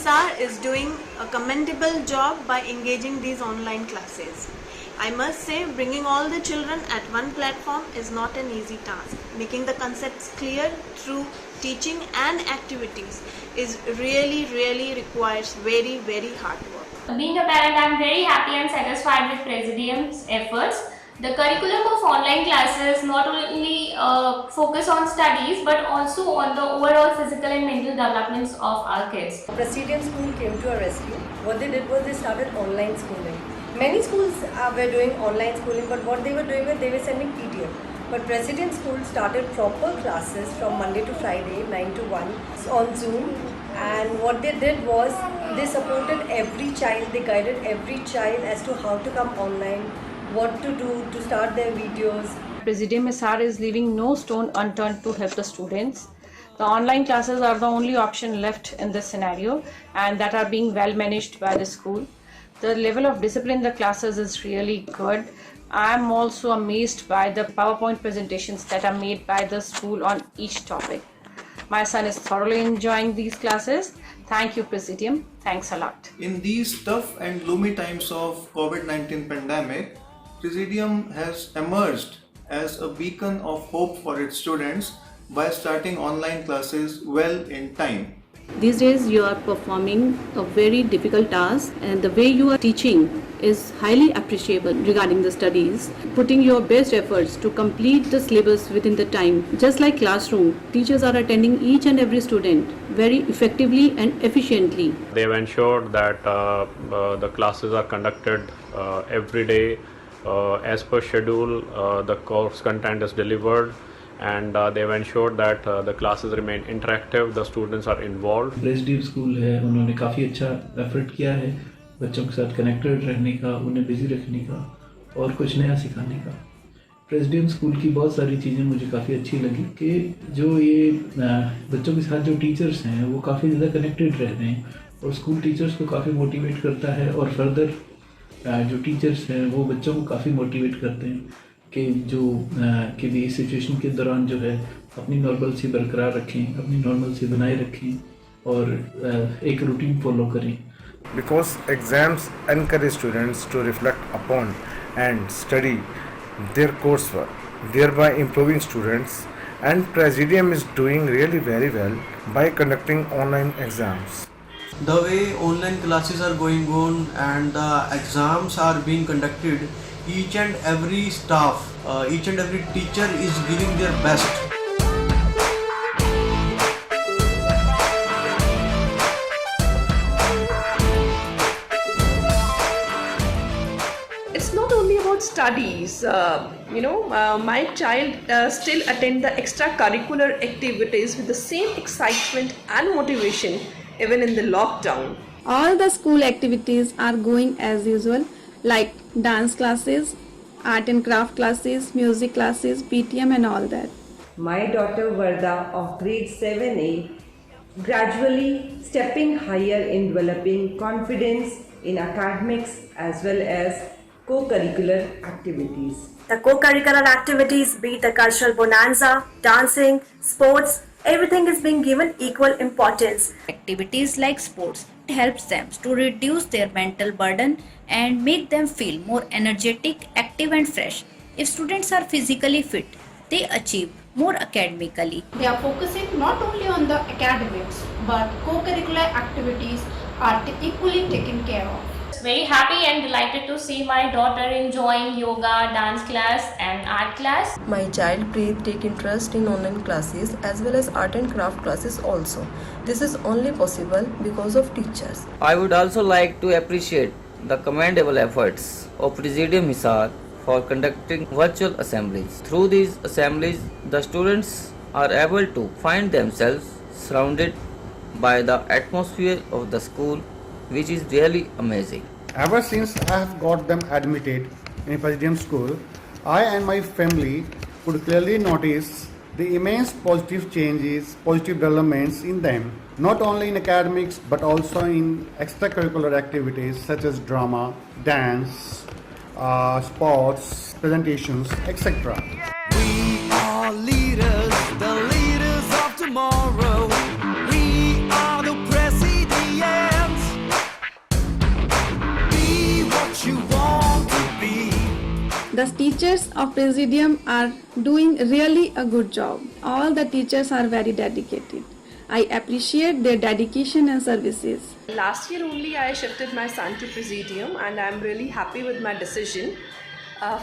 SR is doing a commendable job by engaging these online classes. I must say, bringing all the children at one platform is not an easy task. Making the concepts clear through teaching and activities is really requires very hard work. Being a parent, I am very happy and satisfied with Presidium's efforts. The curriculum of online classes not only focus on studies but also on the overall physical and mental developments of our kids. Presidium School came to our rescue. What they did was they started online schooling. Many schools were doing online schooling, but what they were doing was they were sending PDF. But Presidium School started proper classes from Monday to Friday, 9 to 1 on Zoom. And what they did was they supported every child, they guided every child as to how to come online, what to do to start their videos. Presidium SR is leaving no stone unturned to help the students. The online classes are the only option left in this scenario, and that are being well managed by the school. The level of discipline in the classes is really good. I am also amazed by the PowerPoint presentations that are made by the school on each topic. My son is thoroughly enjoying these classes. Thank you, Presidium. Thanks a lot. In these tough and gloomy times of COVID-19 pandemic, Presidium has emerged as a beacon of hope for its students by starting online classes well in time. These days you are performing a very difficult task, and the way you are teaching is highly appreciable regarding the studies, putting your best efforts to complete the syllabus within the time. Just like classroom, teachers are attending each and every student very effectively and efficiently. They have ensured that the classes are conducted every day as per schedule. The course content is delivered, and they have ensured that the classes remain interactive, the students are involved. Presidium school है, उन्होंने काफ़ी अच्छा effort किया है बच्चों के साथ connected रहने का, उन्हें बिजी रखने का और कुछ नया सिखाने का। प्रेसिडियम स्कूल की बहुत सारी चीज़ें मुझे काफ़ी अच्छी लगी कि जो ये बच्चों के साथ जो टीचर्स हैं वो काफ़ी ज़्यादा कनेक्टेड रह रहे हैं और स्कूल टीचर्स को काफ़ी मोटिवेट करता है, और फर्दर जो टीचर्स हैं वो बच्चों को काफ़ी मोटिवेट करते हैं कि जो कि भी इस सिचुएशन के दौरान जो है अपनी नॉर्मल सी बरकरार रखें, अपनी नॉर्मल सी बनाए रखें और एक रूटीन फॉलो करें. Because exams encourage students to reflect upon and study their coursework, thereby improving students, and Presidium is doing really very well by conducting online exams. The way online classes are going on and the exams are being conducted, each and every staff, each and every teacher is giving their best. It's not only about studies, my child still attend the extracurricular activities with the same excitement and motivation even in the lockdown. All the school activities are going as usual, like dance classes, art and craft classes, music classes, PTM and all that. My daughter Varda of grade 7A gradually stepping higher in developing confidence in academics as well as co-curricular activities. The co-curricular activities, be it the cultural bonanza, dancing, sports, everything is being given equal importance. Activities like sports helps them to reduce their mental burden and make them feel more energetic, active and fresh. If students are physically fit, they achieve more academically. They are focusing not only on the academics but co-curricular activities are equally taken care of. Very happy and delighted to see my daughter enjoying yoga, dance class and art class. My child Preet take interest in online classes as well as art and craft classes also. This is only possible because of teachers. I would also like to appreciate the commendable efforts of Presidium Hisar for conducting virtual assemblies. Through these assemblies, the students are able to find themselves surrounded by the atmosphere of the school, which is really amazing. Ever since I have got them admitted in Presidium School, I and my family could clearly notice the immense positive changes, positive developments in them, not only in academics but also in extracurricular activities such as drama, dance, sports, presentations, etc. We are leaders, the leaders of tomorrow. We are the Presidium. The teachers of Presidium are doing really a good job. All the teachers are very dedicated. I appreciate their dedication and services. Last year only I shifted my son to Presidium and I'm really happy with my decision.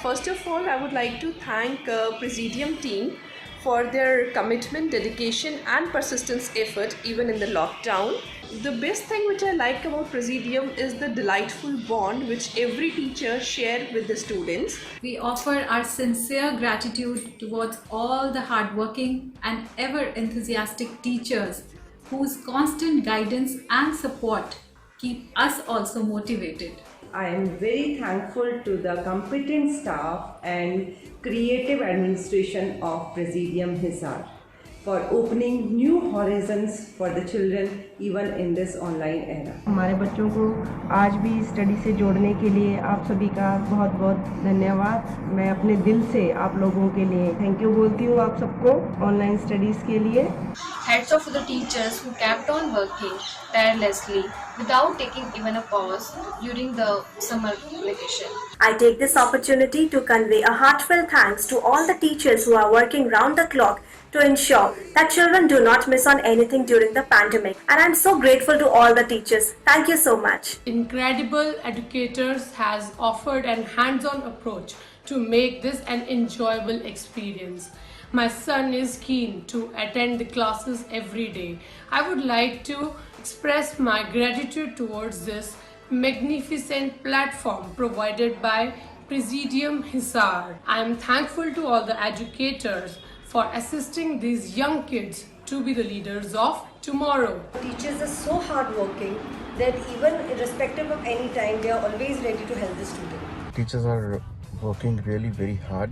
First of all, I would like to thank Presidium team for their commitment, dedication and persistence effort even in the lockdown. The best thing which I like about Presidium is the delightful bond which every teacher share with the students. We offer our sincere gratitude towards all the hardworking and ever enthusiastic teachers whose constant guidance and support keep us also motivated. I am very thankful to the competent staff and creative administration of Presidium Hisar for opening new horizons for the children even in this online era. हमारे बच्चों को आज भी study से जोड़ने के लिए आप सभी का बहुत बहुत धन्यवाद। मैं अपने दिल से आप लोगों के लिए थैंक यू बोलती हूँ आप सबको ऑनलाइन स्टडीज़ के लिए। Hats off to the teachers who kept on working tirelessly without taking even a pause during the summer vacation. I take this opportunity to convey a heartfelt thanks to all the teachers who are working round the clock to ensure that children do not miss on anything during the pandemic. And I'm so grateful to all the teachers. Thank you so much. Incredible educators has offered an hands-on approach to make this an enjoyable experience. My son is keen to attend the classes every day. I would like to express my gratitude towards this magnificent platform provided by Presidium Hisar. I am thankful to all the educators for assisting these young kids to be the leaders of tomorrow. Teachers are so hardworking that even irrespective of any time, they are always ready to help the student. Teachers are working really very hard,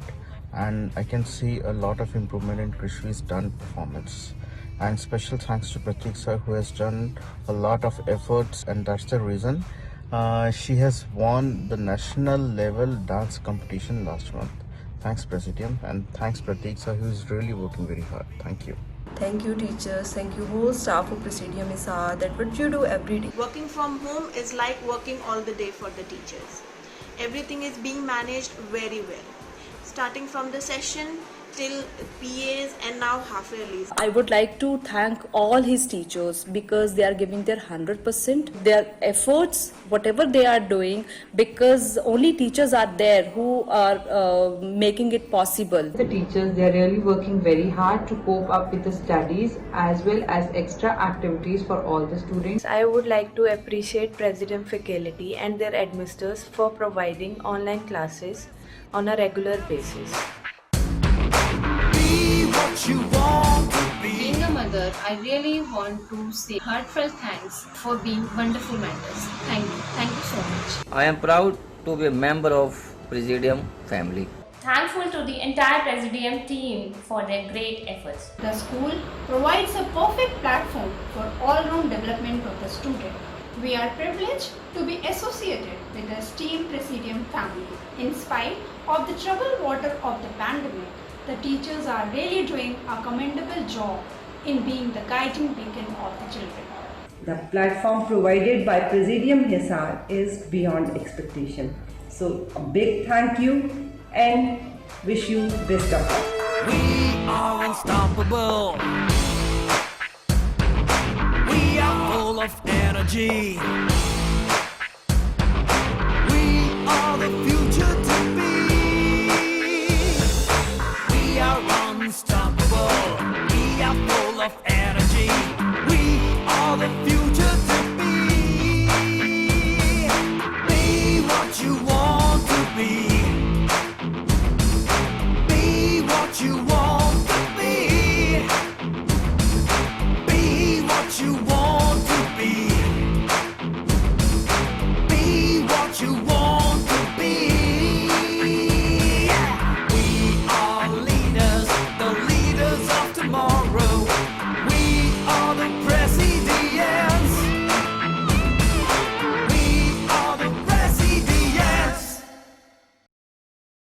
and I can see a lot of improvement in Krishvi's dance performance. And special thanks to Pratik sir, who has done a lot of efforts, and that's the reason she has won the national level dance competition last month. Thanks Presidium, and thanks Pratik sir, who is really working very hard. Thank you. Thank you teachers, thank you whole staff of Presidium Hisar that what you do every day. Working from home is like working all the day for the teachers. Everything is being managed very well. Starting from the session till PAs and now half yearlies. I would like to thank all his teachers because they are giving their 100%, their efforts, whatever they are doing, because only teachers are there who are making it possible. The teachers, they are really working very hard to cope up with the studies as well as extra activities for all the students. I would like to appreciate Presidium faculty and their administrators for providing online classes on a regular basis. Being a mother, I really want to say heartfelt thanks for being wonderful mentors. Thank you. Thank you so much. I am proud to be a member of Presidium family. Thankful to the entire Presidium team for their great efforts. The school provides a perfect platform for all-round development of the student. We are privileged to be associated with the STEAM Presidium family. In spite of the troubled water of the pandemic, the teachers are really doing a commendable job in being the guiding beacon of the children. The platform provided by Presidium Hisar is beyond expectation. So a big thank you and wish you best of luck. We are unstoppable. We are full of energy. We are the future to be. We are unstoppable. We are full of energy. We are the future to be. Be what you want to be. Be what you want to be. Be what you want.